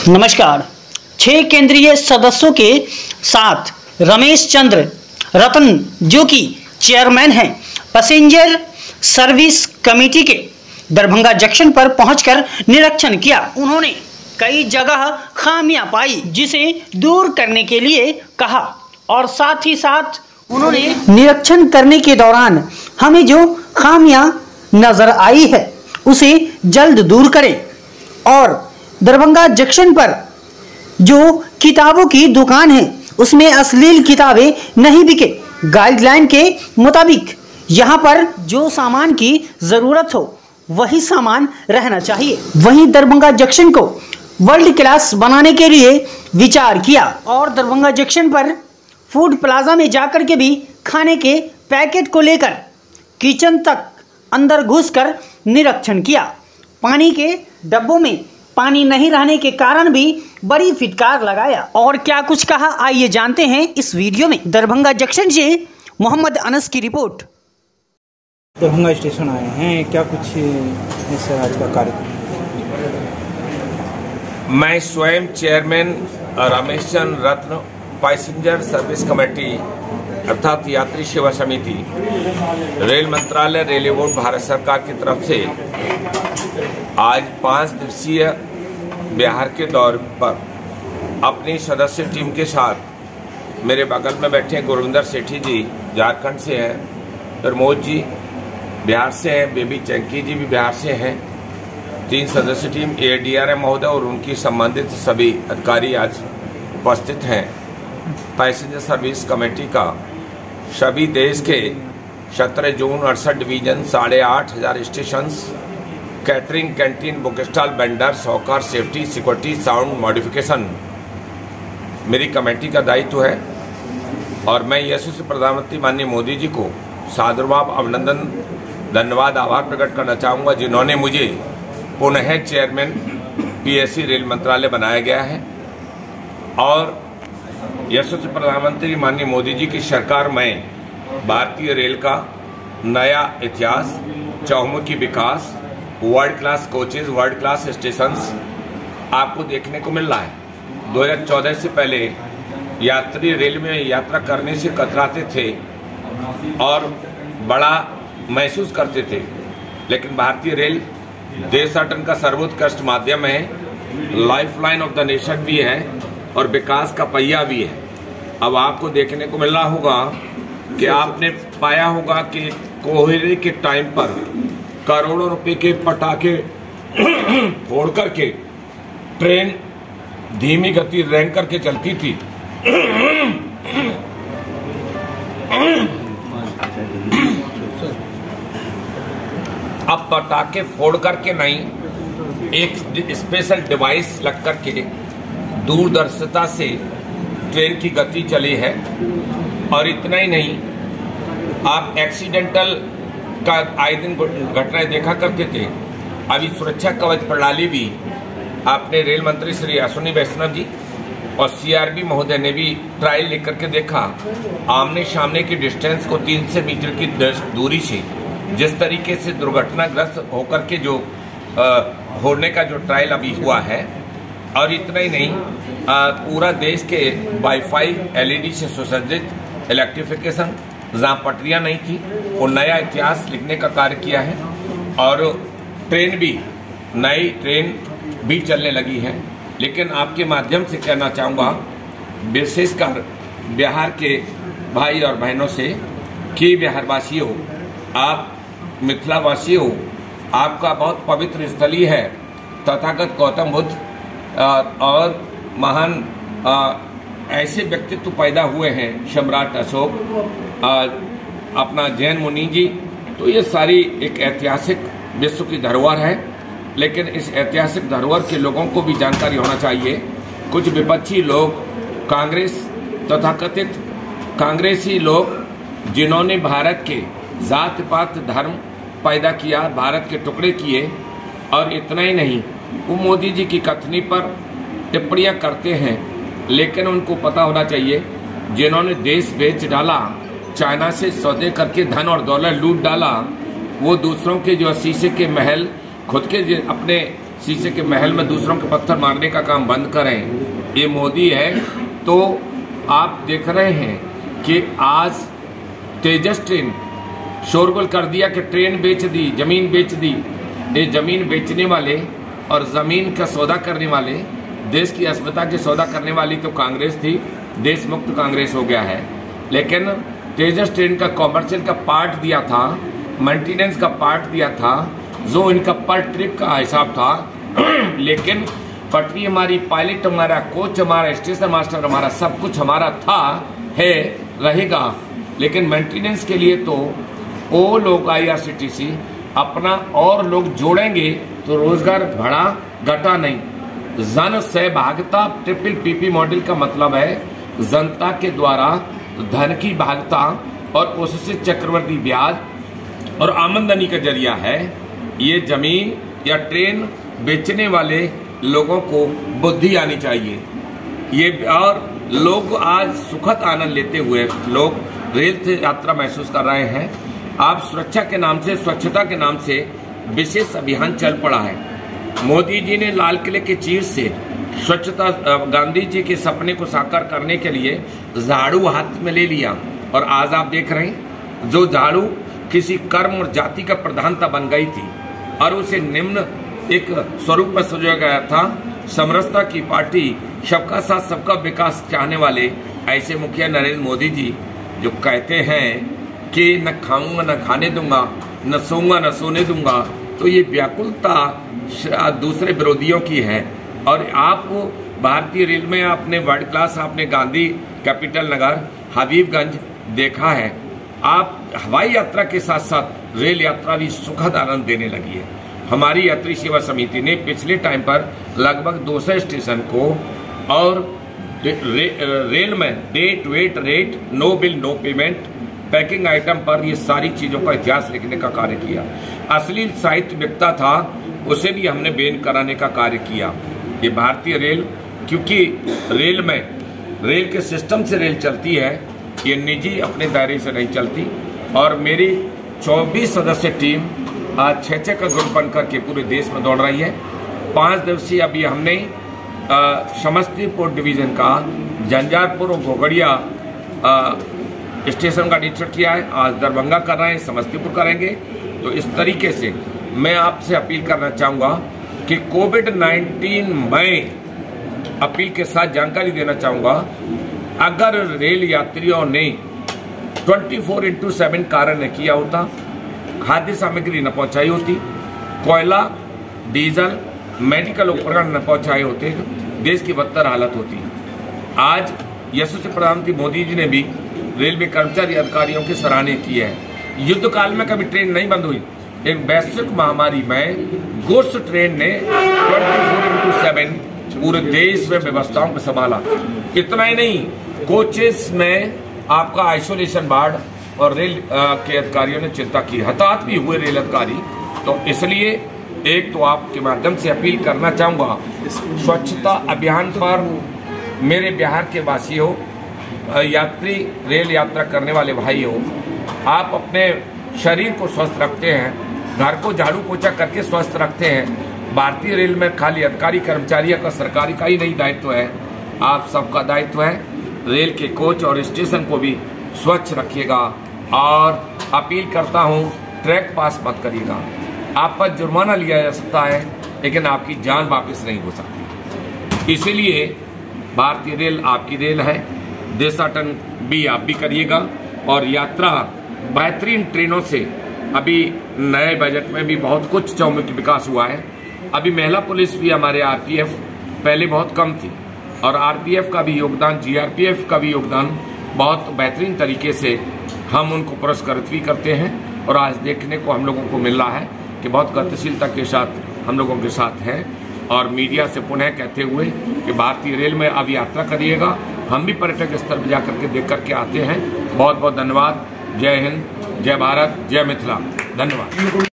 नमस्कार। 6 केंद्रीय सदस्यों के साथ रमेश चंद्र रतन, जो कि चेयरमैन हैं, पैसेंजर सर्विस कमेटी के दरभंगा जंक्शन पर पहुंचकर निरीक्षण किया। उन्होंने कई जगह खामियां पाई, जिसे दूर करने के लिए कहा और साथ ही साथ उन्होंने निरीक्षण करने के दौरान हमें जो खामियां नजर आई है उसे जल्द दूर करें और दरभंगा जंक्शन पर जो किताबों की दुकान है उसमें अश्लील किताबें नहीं बिके। गाइडलाइन के मुताबिक यहाँ पर जो सामान की जरूरत हो वही सामान रहना चाहिए। वहीं दरभंगा जंक्शन को वर्ल्ड क्लास बनाने के लिए विचार किया और दरभंगा जंक्शन पर फूड प्लाजा में जाकर के भी खाने के पैकेट को लेकर किचन तक अंदर घुसकर निरीक्षण किया। पानी के डब्बों में पानी नहीं रहने के कारण भी बड़ी फटकार लगाया और क्या कुछ कहा, आइए जानते हैं इस वीडियो में। दरभंगा जंक्शन से मोहम्मद अनस की रिपोर्ट। दरभंगा स्टेशन आए हैं, क्या कुछ इस आज का कार्यक्रम? मैं स्वयं चेयरमैन रमेश चंद्र रत्न, पैसेंजर सर्विस कमेटी अर्थात यात्री सेवा समिति, रेल मंत्रालय, रेलवे बोर्ड, भारत सरकार की तरफ से आज 5 दिवसीय बिहार के दौरे पर अपनी सदस्य टीम के साथ मेरे बगल में बैठे गुरविंदर सेठी जी झारखंड से हैं, प्रमोद जी बिहार से हैं, बेबी चंकी जी भी बिहार से हैं। 3 सदस्य टीम ADRM महोदय और उनकी संबंधित सभी अधिकारी आज उपस्थित हैं। पैसेंजर सर्विस कमेटी का सभी देश के 17 जून 68 division, 8,500 station, catering, canteen, book stall, vendor, hawker, safety, security, sound modification मेरी कमेटी का दायित्व है और मैं यशस्वी प्रधानमंत्री माननीय मोदी जी को सादरभाव अभिनंदन, धन्यवाद, आभार प्रकट करना चाहूँगा जिन्होंने मुझे पुनः चेयरमैन PSC रेल मंत्रालय बनाया गया है और यशस्वी प्रधानमंत्री माननीय मोदी जी की सरकार में भारतीय रेल का नया इतिहास, चहुमुखी विकास, world class coaches, world class stations आपको देखने को मिल रहा है। 2014 से पहले यात्री रेल में यात्रा करने से कतराते थे और बड़ा महसूस करते थे, लेकिन भारतीय रेल देशाटन का सर्वोत्कृष्ट माध्यम है, लाइफलाइन ऑफ द नेशन भी है और विकास का पहिया भी है। अब आपको देखने को मिल रहा होगा कि आपने पाया होगा कि कोहरे के टाइम पर करोड़ों रुपए के पटाखे फोड़ करके ट्रेन धीमी गति रैंक करके चलती थी। अब पटाखे फोड़ करके नहीं, एक स्पेशल डिवाइस लग करके दूरदर्शिता से ट्रेन की गति चली है। और इतना ही नहीं, आप एक्सीडेंटल का आए दिन घटनाएं देखा करते थे। अभी सुरक्षा कवच प्रणाली भी आपने रेल मंत्री श्री अश्विनी वैष्णव जी और CRB महोदय ने भी ट्रायल लेकर के देखा। आमने सामने की डिस्टेंस को 300 मीटर की दूरी से जिस तरीके से दुर्घटनाग्रस्त होकर के जो होने का जो ट्रायल अभी हुआ है। और इतना ही नहीं, पूरा देश के वाईफाई LED से सुसज्जित इलेक्ट्रिफिकेशन, जहाँ पटरियाँ नहीं थी वो नया इतिहास लिखने का कार्य किया है और ट्रेन भी, नई ट्रेन भी चलने लगी है। लेकिन आपके माध्यम से कहना चाहूँगा विशेषकर बिहार के भाई और बहनों से कि बिहारवासियों, आप मिथिलावासियों, आपका बहुत पवित्र स्थली है। तथागत गौतम बुद्ध और महान ऐसे व्यक्तित्व पैदा हुए हैं, सम्राट अशोक, अपना जैन मुनि जी, तो ये सारी एक ऐतिहासिक विश्व की धरोहर है। लेकिन इस ऐतिहासिक धरोहर के लोगों को भी जानकारी होना चाहिए। कुछ विपक्षी लोग, कांग्रेस, तथाकथित कांग्रेसी लोग, जिन्होंने भारत के जात पात धर्म पैदा किया, भारत के टुकड़े किए और इतना ही नहीं, वो मोदी जी की कथनी पर टिप्पणियां करते हैं। लेकिन उनको पता होना चाहिए, जिन्होंने देश बेच डाला, चाइना से सौदे करके धन और दौलत लूट डाला, वो दूसरों के जो शीशे के महल खुद के अपने शीशे के महल में दूसरों के पत्थर मारने का काम बंद करें। ये मोदी है। तो आप देख रहे हैं कि आज तेजस ट्रेन शोरगुल कर दिया कि ट्रेन बेच दी, जमीन बेच दी। ये जमीन बेचने वाले और जमीन का सौदा करने वाले, देश की अस्मिता के सौदा करने वाली तो कांग्रेस थी, देश मुक्त कांग्रेस हो गया है। लेकिन तेजस ट्रेन का कॉमर्शियल का पार्ट दिया था, मेंटेनेंस का पार्ट दिया था, जो इनका पर ट्रिप का हिसाब था। लेकिन पटरी हमारी, पायलट हमारा, कोच हमारा, स्टेशन मास्टर हमारा, सब कुछ हमारा था, है, रहेगा। लेकिन मेंटेनेंस के लिए तो वो लोग IRCTC अपना और लोग जोड़ेंगे तो रोजगार बढ़ा घटा नहीं। जन सहभागिता ट्रिपल PP मॉडल का मतलब है जनता के द्वारा धन की भागता और उससे चक्रवर्ती ब्याज और आमदनी का जरिया है। ये जमीन या ट्रेन बेचने वाले लोगों को बुद्धि आनी चाहिए। ये और लोग आज सुखद आनंद लेते हुए लोग रेल से यात्रा महसूस कर रहे हैं। आप सुरक्षा के नाम से, स्वच्छता के नाम से विशेष अभियान चल पड़ा है। मोदी जी ने लाल किले की चीज से स्वच्छता, गांधी जी के सपने को साकार करने के लिए झाड़ू हाथ में ले लिया। और आज आप देख रहे हैं जो झाड़ू किसी कर्म और जाति का प्रधानता बन गई थी और उसे निम्न एक स्वरूप में सजाया गया था। समरसता की पार्टी, सबका साथ सबका विकास चाहने वाले ऐसे मुखिया नरेंद्र मोदी जी जो कहते हैं कि न खाऊंगा न खाने दूंगा, न सोऊंगा न सोने दूंगा, तो ये व्याकुलता दूसरे विरोधियों की है। और आप भारतीय रेल में आपने वर्ल्ड क्लास, आपने गांधी कैपिटल नगर, हबीबगंज देखा है। आप हवाई यात्रा के साथ साथ रेल यात्रा भी सुखद आनंद देने लगी है। हमारी यात्री सेवा समिति ने पिछले टाइम पर लगभग 200 स्टेशन को और रेल में date, weight, rate, no bill, no payment, packing item पर ये सारी चीजों का इतिहास लिखने का कार्य किया। असली साहित्य बिकता था, उसे भी हमने बैन कराने का कार्य किया। ये भारतीय रेल, क्योंकि रेल के सिस्टम से रेल चलती है, ये निजी अपने दायरे से नहीं चलती। और मेरी 24 सदस्य टीम आज 6 का ग्रुप बनकर के पूरे देश में दौड़ रही है। 5 दिवसीय अभी हमने समस्तीपुर डिवीजन का झंझारपुर और घोगड़िया स्टेशन का निरीक्षण किया है। आज दरभंगा कर रहे हैं, समस्तीपुर करेंगे। तो इस तरीके से मैं आपसे अपील करना चाहूँगा कि कोविड-19 में अपील के साथ जानकारी देना चाहूँगा, अगर रेल यात्रियों ने 24/7 कार्य न किया होता, खाद्य सामग्री न पहुँचाई होती, कोयला, डीजल, मेडिकल उपकरण न पहुँचाए होते, देश की बदतर हालत होती। आज यशस्वी प्रधानमंत्री मोदी जी ने भी रेलवे कर्मचारी अधिकारियों की सराहना की है। युद्ध काल में कभी ट्रेन नहीं बंद हुई। एक वैश्विक महामारी में गुड्स ट्रेन ने 24/7 पूरे देश में व्यवस्थाओं को संभाला। इतना ही नहीं, कोचेस में आपका आइसोलेशन वार्ड और रेल के अधिकारियों ने चिंता की, हताहत भी हुए रेल अधिकारी। तो इसलिए एक तो आपके माध्यम से अपील करना चाहूँगा, स्वच्छता अभियान पर मेरे बिहार के वासियों, यात्री, रेल यात्रा करने वाले भाइयों, आप अपने शरीर को स्वस्थ रखते हैं, घर को झाड़ू पोछा करके स्वस्थ रखते हैं। भारतीय रेल में खाली अधिकारी कर्मचारियों का, सरकारी का ही नहीं दायित्व है, आप सबका दायित्व है। रेल के कोच और स्टेशन को भी स्वच्छ रखिएगा। और अपील करता हूँ, ट्रैक पास मत करिएगा। आप पर जुर्माना लिया जा सकता है, लेकिन आपकी जान वापस नहीं हो सकती। इसीलिए भारतीय रेल आपकी रेल है, देशाटन भी आप भी करिएगा। और यात्रा बेहतरीन ट्रेनों से अभी नए बजट में भी बहुत कुछ चौमुखी विकास हुआ है। अभी महिला पुलिस भी हमारे RPF पहले बहुत कम थी, और RPF का भी योगदान, GRPF का भी योगदान बहुत बेहतरीन तरीके से हम उनको पुरस्कृत भी करते हैं। और आज देखने को हम लोगों को मिल रहा है कि बहुत गतिशीलता के साथ हम लोगों के साथ है। और मीडिया से पुनः कहते हुए कि भारतीय रेल में अब यात्रा करिएगा, हम भी पर्यटक स्थल पर जाकर के देख करके आते हैं। बहुत बहुत धन्यवाद। जय हिंद, जय भारत, जय मिथिला। धन्यवाद।